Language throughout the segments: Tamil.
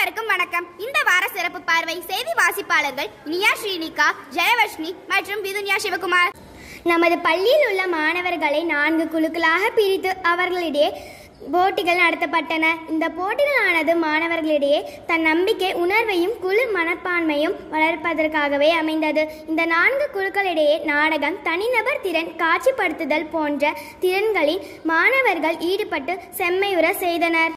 அனைவருக்கும் வணக்கம். இந்த வார சிறப்பு பார்வை செய்தி வாசிப்பாளர்கள் இனியா ஸ்ரீனிகா, ஜெயவர்ஷினி மற்றும் விதுன்யா சிவகுமார். நமது பள்ளியில் உள்ள மாணவர்களை 4 குழுக்களாக பிரித்து அவர்களிடையே போட்டிகள் நடத்தப்பட்டன. இந்த போட்டிகளானது மாணவர்களிடையே தன் நம்பிக்கை உணர்வையும் குழு மனப்பான்மையும் வளர்ப்பதற்காகவே அமைந்தது. இந்த 4 குழுக்களிடையே நாடகம், தனிநபர் திறன், காட்சிப்படுத்துதல் போன்ற திறன்களில் மாணவர்கள் ஈடுபட்டு செம்மையுற செய்தனர்.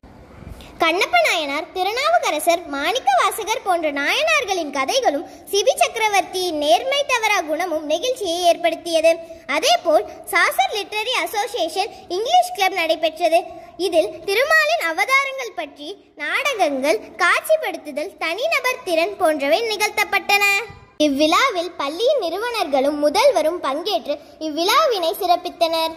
கண்ணப்ப நாயனார், திருநாவுக்கரசர், மாணிக்க வாசகர் போன்ற நாயனார்களின் கதைகளும் சிபி சக்கரவர்த்தியின் நேர்மை தவறா குணமும் நெகிழ்ச்சியை ஏற்படுத்தியது. அதேபோல் Chaucer literary association English club நடைபெற்றது. இதில் திருமாலின் அவதாரங்கள் பற்றி நாடகங்கள், காட்சிப்படுத்துதல், தனிநபர் திறன் போன்றவை நிகழ்த்தப்பட்டன. இவ்விழாவில் பள்ளியின் நிறுவனர்களும் முதல்வரும் பங்கேற்று இவ்விழாவினை சிறப்பித்தனர்.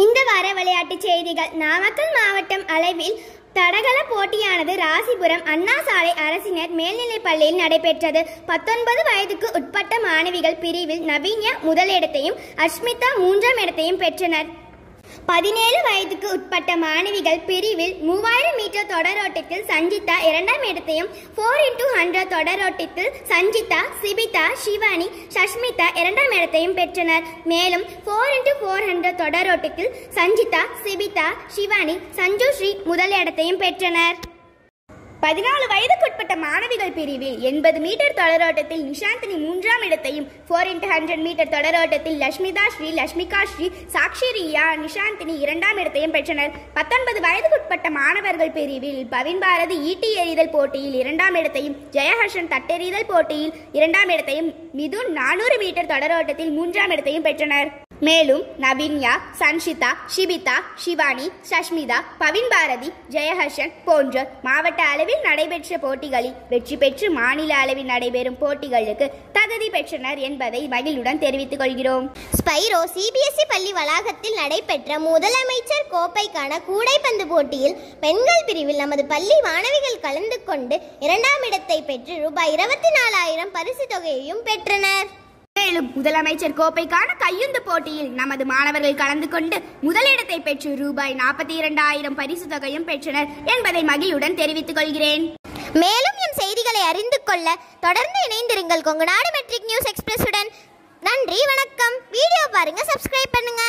இந்த வார விளையாட்டுச் செய்திகள். நாமக்கல் மாவட்டம் அளவில் தடகள போட்டியானது ராசிபுரம் அண்ணா சாலை அரசினர் மேல்நிலைப் பள்ளியில் நடைபெற்றது. 19 வயதுக்கு உட்பட்ட மாணவிகள் பிரிவில் நவீன்யா முதலிடத்தையும் அஷ்மிதா 3ஆம் இடத்தையும் பெற்றனர். 17 வயதுக்கு உட்பட்ட மாணவிகள் பிரிவில் 3000 மீட்டர் தொடரோட்டத்தில் சஞ்சிதா 2ஆம் இடத்தையும், 4x100 தொடரோட்டத்தில் சஞ்சிதா, சிபிதா, சிவானி, சஷ்மிதா 2ஆம் இடத்தையும் பெற்றனர். மேலும் 4x400 தொடரோட்டத்தில் சஞ்சிதா, சிபிதா, சிவானி, சஞ்சுஸ்ரீ முதல் இடத்தையும் பெற்றனர். 14 வயதுக்குட்பட்ட மாணவிகள் பிரிவில் 80 மீட்டர் தொடரோட்டத்தில் நிஷாந்தினி 3ஆம் இடத்தையும், 4x100 மீட்டர் தொடரோட்டத்தில் லஷ்மிதா ஸ்ரீ, லஷ்மிகா ஸ்ரீ, சாக்ஷி ரியா, நிஷாந்தினி 2ஆம் இடத்தையும் பெற்றனர். 19 வயதுக்குட்பட்ட மாணவர்கள் பிரிவில் பவின் பாரதி ஈட்டி எறிதல் போட்டியில் 2ஆம் இடத்தையும், ஜெயஹர்ஷன் தட்டெறிதல் போட்டியில் 2ஆம் இடத்தையும், மிதுன் 400 மீட்டர் தொடரோட்டத்தில் 3ஆம் இடத்தையும் பெற்றனர். மேலும் நவீன்யா, சன்ஷிதா, ஷிபிதா, சிவானி, சஷ்மிதா, பவின் பாரதி, ஜெயஹர்ஷன் போன்ற மாவட்ட அளவில் நடைபெற்ற போட்டிகளில் வெற்றி பெற்று மாநில அளவில் நடைபெறும் போட்டிகளுக்கு தகுதி பெற்றனர் என்பதை மகிழ்வுடன் தெரிவித்துக் கொள்கிறோம். ஸ்பைரோ சிபிஎஸ்இ பள்ளி வளாகத்தில் நடைபெற்ற முதலமைச்சர் கோப்பைக்கான கூடைப்பந்து போட்டியில் பெண்கள் பிரிவில் நமது பள்ளி மாணவிகள் கலந்து கொண்டு 2ஆம் இடத்தை பெற்று ரூபாய் 24,000 பரிசு தொகையையும் பெற்றனர். மேலும் முதலமைச்சர் கோப்பைக்கான கையுந்து போட்டியில் நமது மாணவர்கள் கலந்து கொண்டு முதலிடத்தை பெற்று ரூபாய் 42,000 பரிசு தொகையும் பெற்றனர் என்பதை மகிழ்வுடன் தெரிவித்துக் கொள்கிறேன். மேலும் எம் செய்திகளை அறிந்து கொள்ள தொடர்ந்து இணைந்திருங்கள் கொங்குநாடு மெட்ரிக் நியூஸ் எக்ஸ்பிரஸ் உடன். நன்றி, வணக்கம். வீடியோ பாருங்க, சப்ஸ்கிரைப் பண்ணுங்க.